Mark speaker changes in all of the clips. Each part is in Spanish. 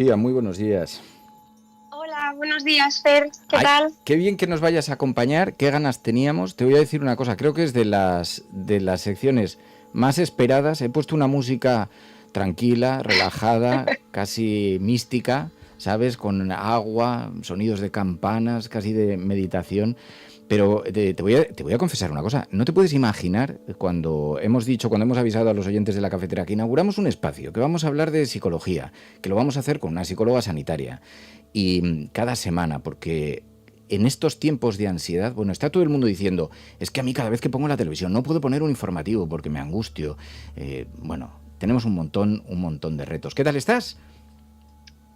Speaker 1: Tía, muy buenos días.
Speaker 2: Hola, buenos días, Fer. ¿Qué
Speaker 1: Ay,
Speaker 2: tal?
Speaker 1: qué bien que nos vayas a acompañar, qué ganas teníamos. Te voy a decir una cosa, creo que es de las secciones más esperadas. He puesto una música tranquila, relajada, casi mística, ¿sabes? Con agua, sonidos de campanas, casi de meditación. Pero te voy a confesar una cosa. No te puedes imaginar cuando hemos avisado a los oyentes de la cafetera que inauguramos un espacio, que vamos a hablar de psicología, que lo vamos a hacer con una psicóloga sanitaria. Y cada semana, porque en estos tiempos de ansiedad, bueno, está todo el mundo diciendo, es que a mí cada vez que pongo la televisión no puedo poner un informativo porque me angustio. Bueno, tenemos un montón de retos. ¿Qué tal estás?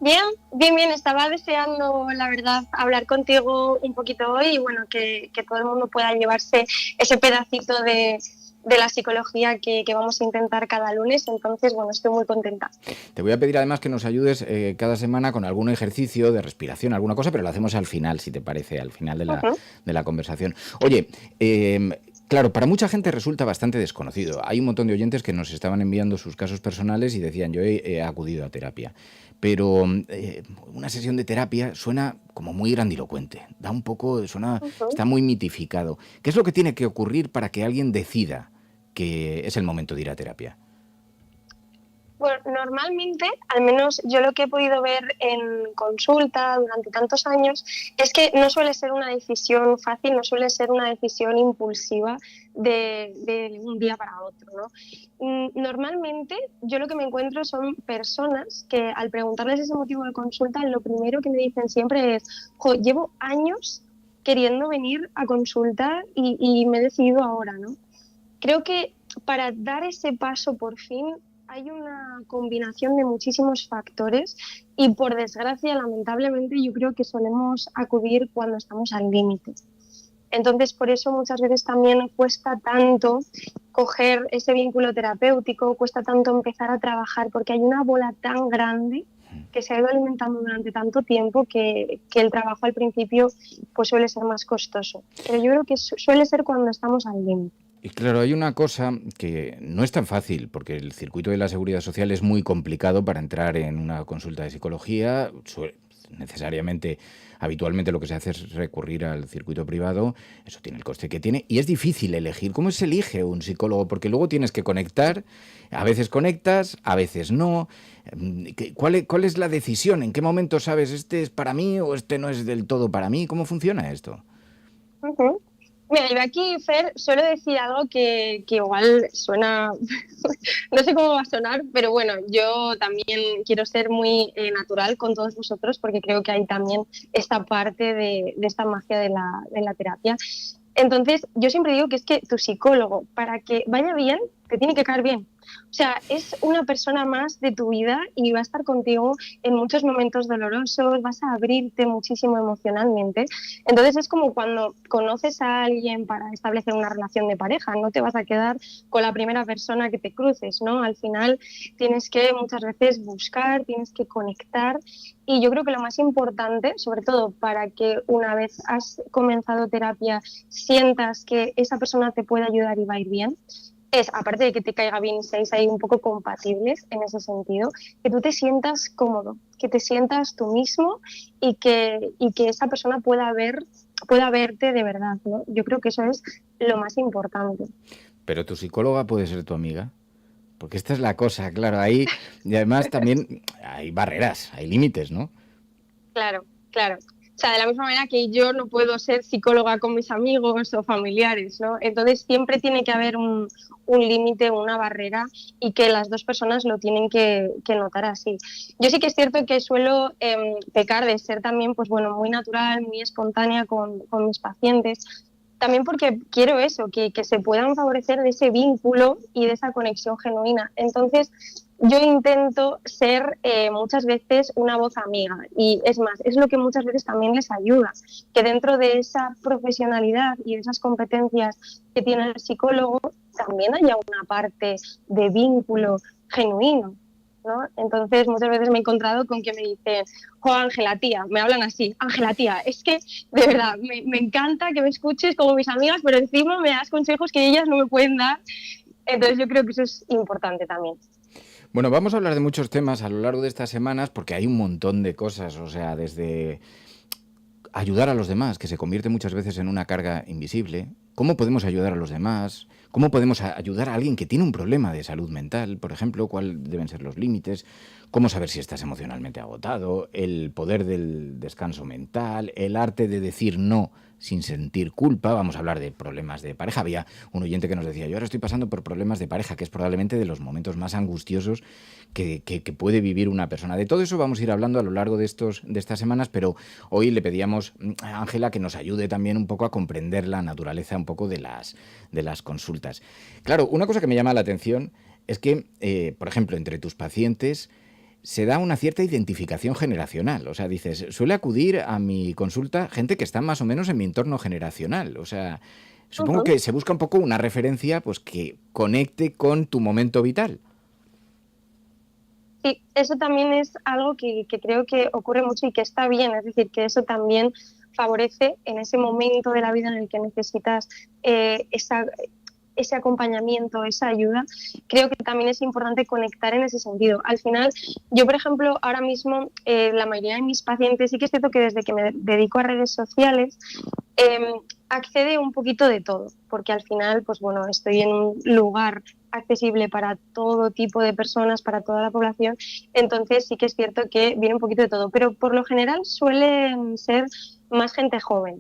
Speaker 2: Bien, bien, bien. Estaba deseando, la verdad, hablar contigo un poquito hoy y bueno, que todo el mundo pueda llevarse ese pedacito de la psicología que vamos a intentar cada lunes. Entonces, bueno, estoy muy contenta.
Speaker 1: Te voy a pedir además que nos ayudes cada semana con algún ejercicio de respiración, alguna cosa, pero lo hacemos al final, si te parece, al final de la,
Speaker 2: Ujú.
Speaker 1: de la conversación. Oye, claro, para mucha gente resulta bastante desconocido. Hay un montón de oyentes que nos estaban enviando sus casos personales y decían, yo he acudido a terapia. Pero una sesión de terapia suena como muy grandilocuente, da un poco,
Speaker 2: Ujú.
Speaker 1: está muy mitificado. ¿Qué es lo que tiene que ocurrir para que alguien decida que es el momento de ir a terapia?
Speaker 2: Bueno, normalmente, al menos yo lo que he podido ver en consulta durante tantos años, es que no suele ser una decisión fácil, no suele ser una decisión impulsiva de un día para otro, ¿no? Normalmente yo lo que me encuentro son personas que al preguntarles ese motivo de consulta, lo primero que me dicen siempre es, jo, llevo años queriendo venir a consultar y me he decidido ahora, ¿no? Creo que para dar ese paso por fin hay una combinación de muchísimos factores y por desgracia, lamentablemente, yo creo que solemos acudir cuando estamos al límite. Entonces, por eso muchas veces también cuesta tanto coger ese vínculo terapéutico, cuesta tanto empezar a trabajar porque hay una bola tan grande que se ha ido alimentando durante tanto tiempo que el trabajo al principio pues suele ser más costoso. Pero yo creo que suele ser cuando estamos al límite.
Speaker 1: Y claro, hay una cosa que no es tan fácil, porque el circuito de la seguridad social es muy complicado para entrar en una consulta de psicología. Necesariamente, habitualmente lo que se hace es recurrir al circuito privado, eso tiene el coste que tiene, y es difícil elegir. ¿Cómo se elige un psicólogo? Porque luego tienes que conectar, a veces conectas, a veces no. ¿Cuál es la decisión? ¿En qué momento sabes este es para mí o este no es del todo para mí? ¿Cómo funciona esto?
Speaker 2: Ujú. Mira, yo aquí, Fer, suelo decir algo que igual suena, no sé cómo va a sonar, pero bueno, yo también quiero ser muy natural con todos vosotros porque creo que hay también esta parte de esta magia de la terapia. Entonces, yo siempre digo que es que tu psicólogo, para que vaya bien, te tiene que caer bien. O sea, es una persona más de tu vida y va a estar contigo en muchos momentos dolorosos, vas a abrirte muchísimo emocionalmente. Entonces es como cuando conoces a alguien para establecer una relación de pareja, no te vas a quedar con la primera persona que te cruces, ¿no? Al final tienes que muchas veces buscar, tienes que conectar y yo creo que lo más importante, sobre todo para que una vez has comenzado terapia sientas que esa persona te puede ayudar y va a ir bien, es, aparte de que te caiga bien y seáis ahí un poco compatibles en ese sentido, que tú te sientas cómodo, que te sientas tú mismo y que esa persona pueda verte de verdad, ¿no? Yo creo que eso es lo más importante.
Speaker 1: Pero tu psicóloga puede ser tu amiga. Porque esta es la cosa, claro, ahí, y además también hay barreras, hay límites, ¿no?
Speaker 2: Claro, claro. O sea, de la misma manera que yo no puedo ser psicóloga con mis amigos o familiares, ¿no? Entonces siempre tiene que haber un límite, una barrera y que las dos personas lo tienen que notar así. Yo sí que es cierto que suelo pecar de ser también, pues bueno, muy natural, muy espontánea con mis pacientes, también porque quiero eso, que se puedan favorecer de ese vínculo y de esa conexión genuina. Entonces, yo intento ser muchas veces una voz amiga y es más, es lo que muchas veces también les ayuda, que dentro de esa profesionalidad y de esas competencias que tiene el psicólogo también haya una parte de vínculo genuino, ¿no? Entonces muchas veces me he encontrado con que me dicen, jo, Ángela, tía, me hablan así, Ángela, tía, es que de verdad me encanta que me escuches como mis amigas, pero encima me das consejos que ellas no me pueden dar, entonces yo creo que eso es importante también.
Speaker 1: Bueno, vamos a hablar de muchos temas a lo largo de estas semanas porque hay un montón de cosas, o sea, desde ayudar a los demás, que se convierte muchas veces en una carga invisible. ¿Cómo podemos ayudar a los demás? ¿Cómo podemos ayudar a alguien que tiene un problema de salud mental, por ejemplo? ¿Cuáles deben ser los límites? ¿Cómo saber si estás emocionalmente agotado? El poder del descanso mental, el arte de decir no sin sentir culpa. Vamos a hablar de problemas de pareja. Había un oyente que nos decía, yo ahora estoy pasando por problemas de pareja, que es probablemente de los momentos más angustiosos que puede vivir una persona. De todo eso vamos a ir hablando a lo largo de estas semanas, pero hoy le pedíamos a Ángela que nos ayude también un poco a comprender la naturaleza un poco de las consultas. Claro, una cosa que me llama la atención es que, por ejemplo, entre tus pacientes se da una cierta identificación generacional. O sea, dices, suele acudir a mi consulta gente que está más o menos en mi entorno generacional. O sea, supongo que se busca un poco una referencia pues que conecte con tu momento vital.
Speaker 2: Sí, eso también es algo que creo que ocurre mucho y que está bien, es decir, que eso también favorece en ese momento de la vida en el que necesitas ese acompañamiento, esa ayuda. Creo que también es importante conectar en ese sentido. Al final, yo, por ejemplo, ahora mismo, la mayoría de mis pacientes, sí que es cierto que desde que me dedico a redes sociales, accede un poquito de todo, porque al final, pues bueno, estoy en un lugar accesible para todo tipo de personas, para toda la población, entonces sí que es cierto que viene un poquito de todo, pero por lo general suelen ser más gente joven.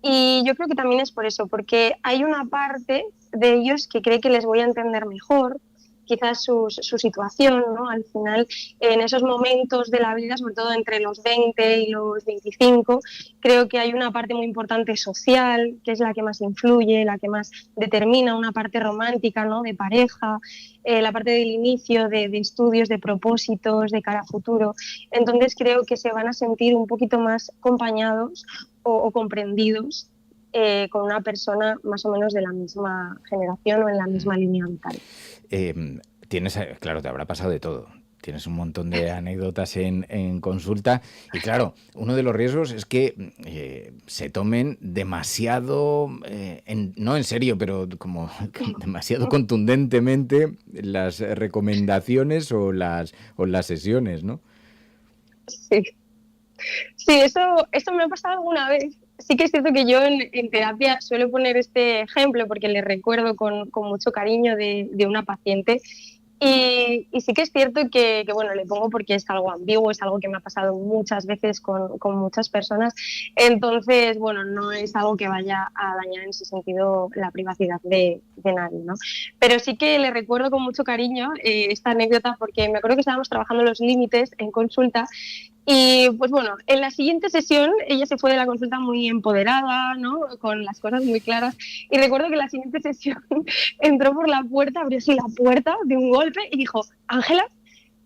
Speaker 2: Y yo creo que también es por eso, porque hay una parte de ellos que cree que les voy a entender mejor, quizás su situación, ¿no? Al final, en esos momentos de la vida, sobre todo entre los 20 y los 25, creo que hay una parte muy importante social, que es la que más influye, la que más determina, una parte romántica, ¿no? De pareja, la parte del inicio de estudios, de propósitos, de cara a futuro. Entonces creo que se van a sentir un poquito más acompañados o comprendidos con una persona más o menos de la misma generación o en la misma línea vital.
Speaker 1: Claro, te habrá pasado de todo. Tienes un montón de anécdotas en consulta y claro, uno de los riesgos es que se tomen demasiado, no en serio, pero como demasiado contundentemente las recomendaciones o las sesiones, ¿no?
Speaker 2: Sí, sí, eso me ha pasado alguna vez. Sí que es cierto que yo en terapia suelo poner este ejemplo porque le recuerdo con mucho cariño de una paciente. Y sí que es cierto que, bueno, le pongo porque es algo ambiguo, es algo que me ha pasado muchas veces con muchas personas. Entonces, bueno, no es algo que vaya a dañar en ese sentido la privacidad de nadie, ¿no? Pero sí que le recuerdo con mucho cariño esta anécdota porque me acuerdo que estábamos trabajando los límites en consulta y pues bueno, en la siguiente sesión ella se fue de la consulta muy empoderada, ¿no? Con las cosas muy claras. Y recuerdo que en la siguiente sesión entró por la puerta, abrió así la puerta de un golpe y dijo, Ángela,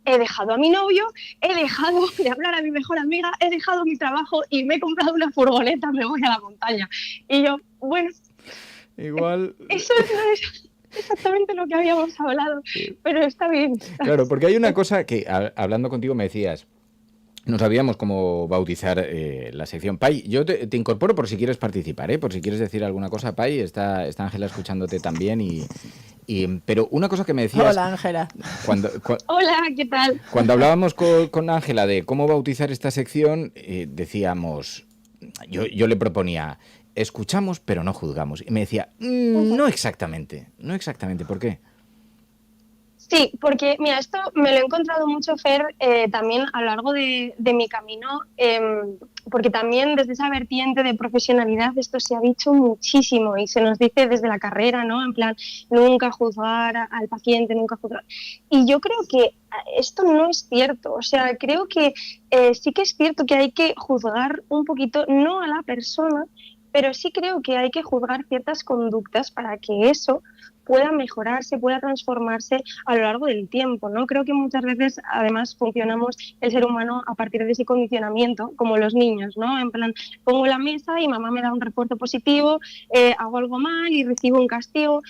Speaker 2: he dejado a mi novio, he dejado de hablar a mi mejor amiga, he dejado mi trabajo y me he comprado una furgoneta, me voy a la montaña. Y yo, bueno,
Speaker 1: igual...
Speaker 2: Eso no es exactamente lo que habíamos hablado, pero está bien.
Speaker 1: Claro, porque hay una cosa que hablando contigo me decías, no sabíamos cómo bautizar la sección. Pai, yo te incorporo por si quieres participar, por si quieres decir alguna cosa, Pai. Está Ángela escuchándote también. Pero una cosa que me decías...
Speaker 3: Hola, Ángela.
Speaker 2: Hola, ¿qué tal?
Speaker 1: Cuando hablábamos con Ángela de cómo bautizar esta sección, decíamos... Yo le proponía, escuchamos pero no juzgamos. Y me decía, no exactamente. ¿Por qué?
Speaker 2: Sí, porque mira, esto me lo he encontrado mucho, Fer, también a lo largo de mi camino, porque también desde esa vertiente de profesionalidad esto se ha dicho muchísimo y se nos dice desde la carrera, ¿no? En plan, nunca juzgar al paciente, nunca juzgar. Y yo creo que esto no es cierto, o sea, creo que sí que es cierto que hay que juzgar un poquito, no a la persona, pero sí creo que hay que juzgar ciertas conductas para que eso pueda mejorarse, pueda transformarse a lo largo del tiempo, ¿no? Creo que muchas veces, además, funcionamos el ser humano a partir de ese condicionamiento, como los niños, ¿no? En plan, pongo la mesa y mamá me da un refuerzo positivo, hago algo mal y recibo un castigo,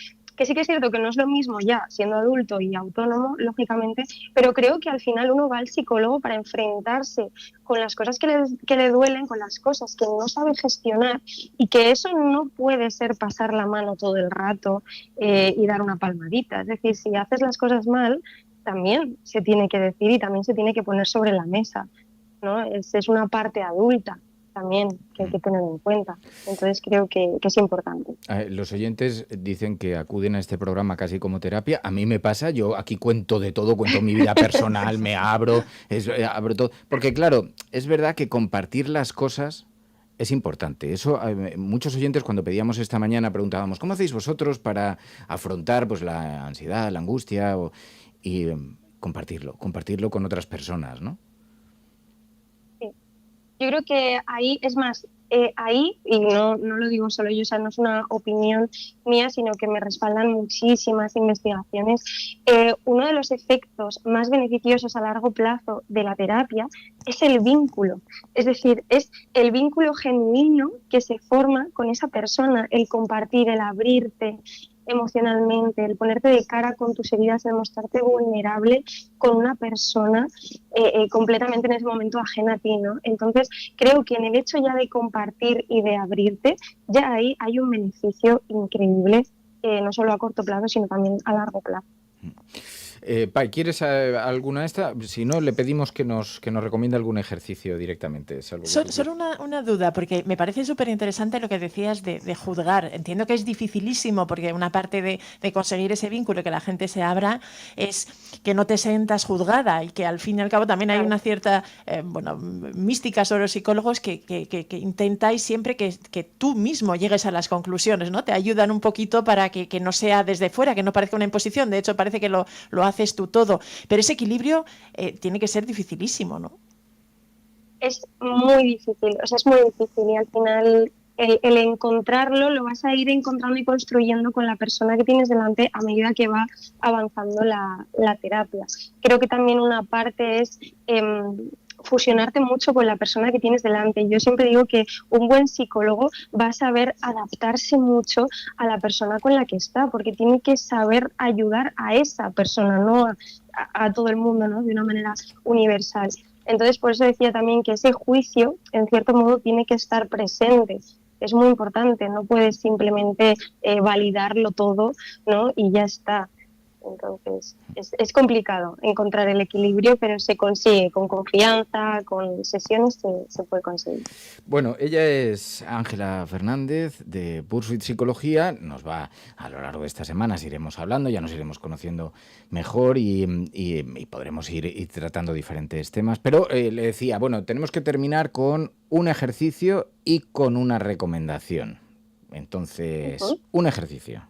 Speaker 2: que sí que es cierto que no es lo mismo ya siendo adulto y autónomo, lógicamente, pero creo que al final uno va al psicólogo para enfrentarse con las cosas que le duelen, con las cosas que no sabe gestionar y que eso no puede ser pasar la mano todo el rato y dar una palmadita. Es decir, si haces las cosas mal, también se tiene que decir y también se tiene que poner sobre la mesa, ¿no? Es una parte adulta también que hay que tener en cuenta. Entonces creo que es importante.
Speaker 1: Los oyentes dicen que acuden a este programa casi como terapia. A mí me pasa, yo aquí cuento de todo, cuento mi vida personal, me abro todo. Porque claro, es verdad que compartir las cosas es importante. Eso, muchos oyentes cuando pedíamos esta mañana preguntábamos, ¿cómo hacéis vosotros para afrontar pues la ansiedad, la angustia? Y compartirlo con otras personas, ¿no?
Speaker 2: Yo creo que ahí, es más, ahí, y no lo digo solo yo, o sea, no es una opinión mía, sino que me respaldan muchísimas investigaciones, uno de los efectos más beneficiosos a largo plazo de la terapia es el vínculo. Es decir, es el vínculo genuino que se forma con esa persona, el compartir, el abrirte emocionalmente, el ponerte de cara con tus heridas, el mostrarte vulnerable con una persona completamente en ese momento ajena a ti, ¿no? Entonces, creo que en el hecho ya de compartir y de abrirte, ya ahí hay un beneficio increíble, no solo a corto plazo, sino también a largo plazo.
Speaker 1: Pai, ¿quieres alguna de esta? Si no, le pedimos que nos recomiende algún ejercicio directamente.
Speaker 3: Solo una duda, porque me parece súper interesante lo que decías de juzgar. Entiendo que es dificilísimo, porque una parte de conseguir ese vínculo, que la gente se abra, es que no te sientas juzgada y que al fin y al cabo también hay una cierta mística sobre los psicólogos que intentáis siempre que tú mismo llegues a las conclusiones, ¿no? Te ayudan un poquito para que no sea desde fuera, que no parezca una imposición. De hecho, parece que lo haces tú todo, pero ese equilibrio tiene que ser dificilísimo, ¿no?
Speaker 2: Es muy difícil, o sea, es muy difícil y al final el encontrarlo lo vas a ir encontrando y construyendo con la persona que tienes delante a medida que va avanzando la terapia. Creo que también una parte es fusionarte mucho con la persona que tienes delante. Yo siempre digo que un buen psicólogo va a saber adaptarse mucho a la persona con la que está, porque tiene que saber ayudar a esa persona, no a todo el mundo, ¿no? De una manera universal. Entonces, por eso decía también que ese juicio, en cierto modo, tiene que estar presente. Es muy importante, no puedes simplemente validarlo todo, ¿no? Y ya está. Entonces, es complicado encontrar el equilibrio, pero se consigue con confianza, con sesiones se puede conseguir.
Speaker 1: Bueno, ella es Ángela Fernández de Pursuit Psicología. Nos va a lo largo de estas semanas, iremos hablando, ya nos iremos conociendo mejor y podremos ir tratando diferentes temas. Pero le decía, bueno, tenemos que terminar con un ejercicio y con una recomendación. Entonces, un ejercicio.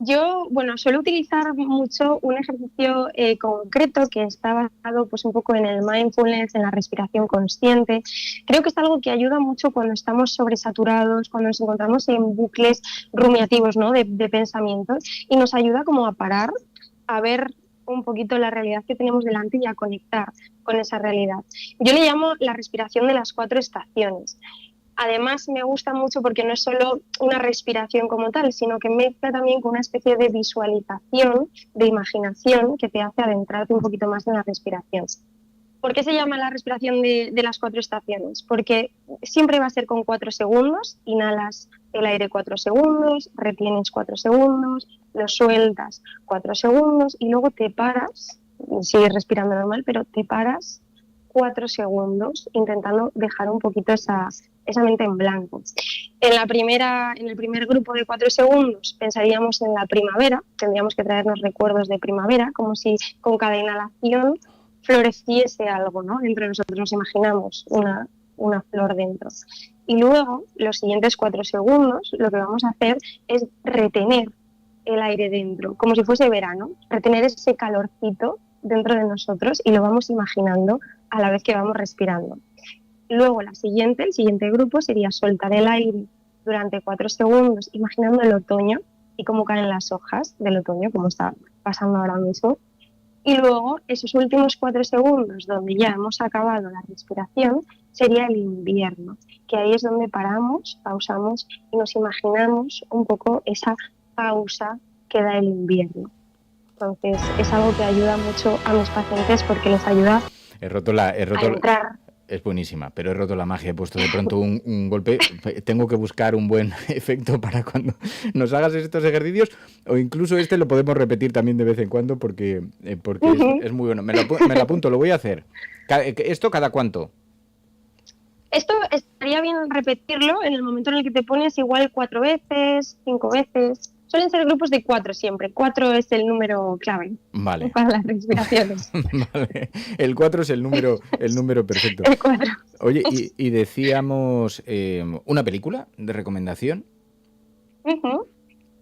Speaker 2: Yo, suelo utilizar mucho un ejercicio concreto que está basado pues un poco en el mindfulness, en la respiración consciente. Creo que es algo que ayuda mucho cuando estamos sobresaturados, cuando nos encontramos en bucles rumiativos, ¿no? de pensamientos, y nos ayuda como a parar, a ver un poquito la realidad que tenemos delante y a conectar con esa realidad. Yo le llamo la respiración de las 4 estaciones. Además, me gusta mucho porque no es solo una respiración como tal, sino que mezcla también con una especie de visualización, de imaginación, que te hace adentrarte un poquito más en la respiración. ¿Por qué se llama la respiración de las 4 estaciones? Porque siempre va a ser con 4 segundos, inhalas el aire 4 segundos, retienes 4 segundos, lo sueltas 4 segundos y luego te paras, sigues respirando normal, pero te paras 4 segundos intentando dejar un poquito esa mente en blanco. En el primer grupo de 4 segundos pensaríamos en la primavera, tendríamos que traernos recuerdos de primavera, como si con cada inhalación floreciese algo, ¿no? Dentro de nosotros nos imaginamos una flor dentro. Y luego, los siguientes 4 segundos, lo que vamos a hacer es retener el aire dentro, como si fuese verano, retener ese calorcito dentro de nosotros y lo vamos imaginando a la vez que vamos respirando. Luego el siguiente grupo sería soltar el aire durante 4 segundos, imaginando el otoño y cómo caen las hojas del otoño, como está pasando ahora mismo. Y luego esos últimos 4 segundos, donde ya hemos acabado la respiración, sería el invierno, que ahí es donde pausamos y nos imaginamos un poco esa pausa que da el invierno. Entonces es algo que ayuda mucho a mis pacientes porque les ayuda a entrar.
Speaker 1: Es buenísima, pero he roto la magia, he puesto de pronto un golpe. Tengo que buscar un buen efecto para cuando nos hagas estos ejercicios, o incluso este lo podemos repetir también de vez en cuando porque es muy bueno. Me lo apunto, lo voy a hacer. ¿Esto cada cuánto?
Speaker 2: Esto estaría bien repetirlo en el momento en el que te pones igual 4 veces, 5 veces. Suelen ser grupos de 4 siempre. 4 es el número clave,
Speaker 1: vale,
Speaker 2: para las respiraciones.
Speaker 1: Vale. El 4 es el número perfecto.
Speaker 2: El 4.
Speaker 1: Oye, y decíamos una película de recomendación.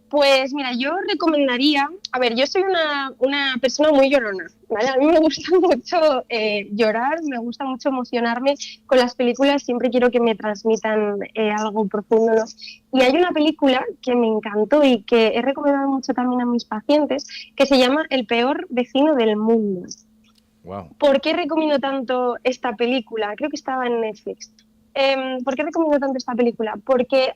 Speaker 2: Pues mira, yo recomendaría, a ver, yo soy una persona muy llorona, ¿vale? A mí me gusta mucho llorar, me gusta mucho emocionarme con las películas, siempre quiero que me transmitan algo profundo, ¿no? Y hay una película que me encantó y que he recomendado mucho también a mis pacientes, que se llama El peor vecino del mundo.
Speaker 1: Wow.
Speaker 2: ¿Por qué recomiendo tanto esta película? Creo que estaba en Netflix. ¿Por qué recomiendo tanto esta película? Porque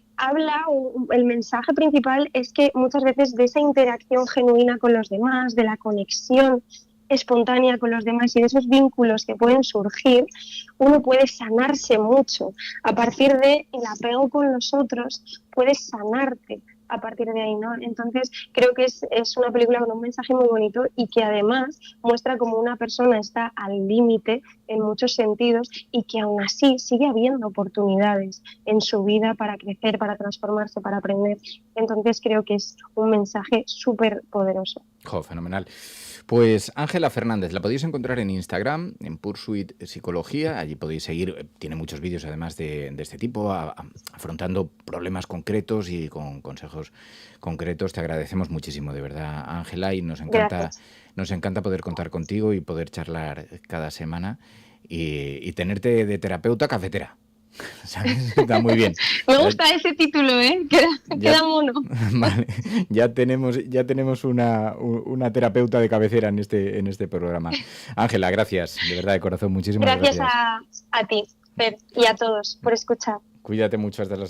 Speaker 2: el mensaje principal es que muchas veces de esa interacción genuina con los demás, de la conexión espontánea con los demás y de esos vínculos que pueden surgir, uno puede sanarse mucho. A partir del apego con los otros, puedes sanarte a partir de ahí, ¿no? Entonces, creo que es una película con un mensaje muy bonito y que además muestra cómo una persona está al límite en muchos sentidos y que aún así sigue habiendo oportunidades en su vida para crecer, para transformarse, para aprender. Entonces, creo que es un mensaje súper poderoso.
Speaker 1: Fenomenal. Pues Ángela Fernández, la podéis encontrar en Instagram, en Pursuit Psicología. Allí podéis seguir, tiene muchos vídeos además de este tipo, afrontando problemas concretos y con consejos concretos. Te agradecemos muchísimo, de verdad, Ángela, y nos encanta poder contar contigo y poder charlar cada semana y tenerte de terapeuta cafetera. ¿Sabes? Está muy bien.
Speaker 2: Me gusta ese título, ¿eh? Queda mono.
Speaker 1: Vale, ya tenemos una terapeuta de cabecera en este programa. Ángela, gracias, de verdad, de corazón, muchísimas gracias.
Speaker 2: Gracias a ti, Fer, y a todos por escuchar.
Speaker 1: Cuídate mucho, hasta la semana.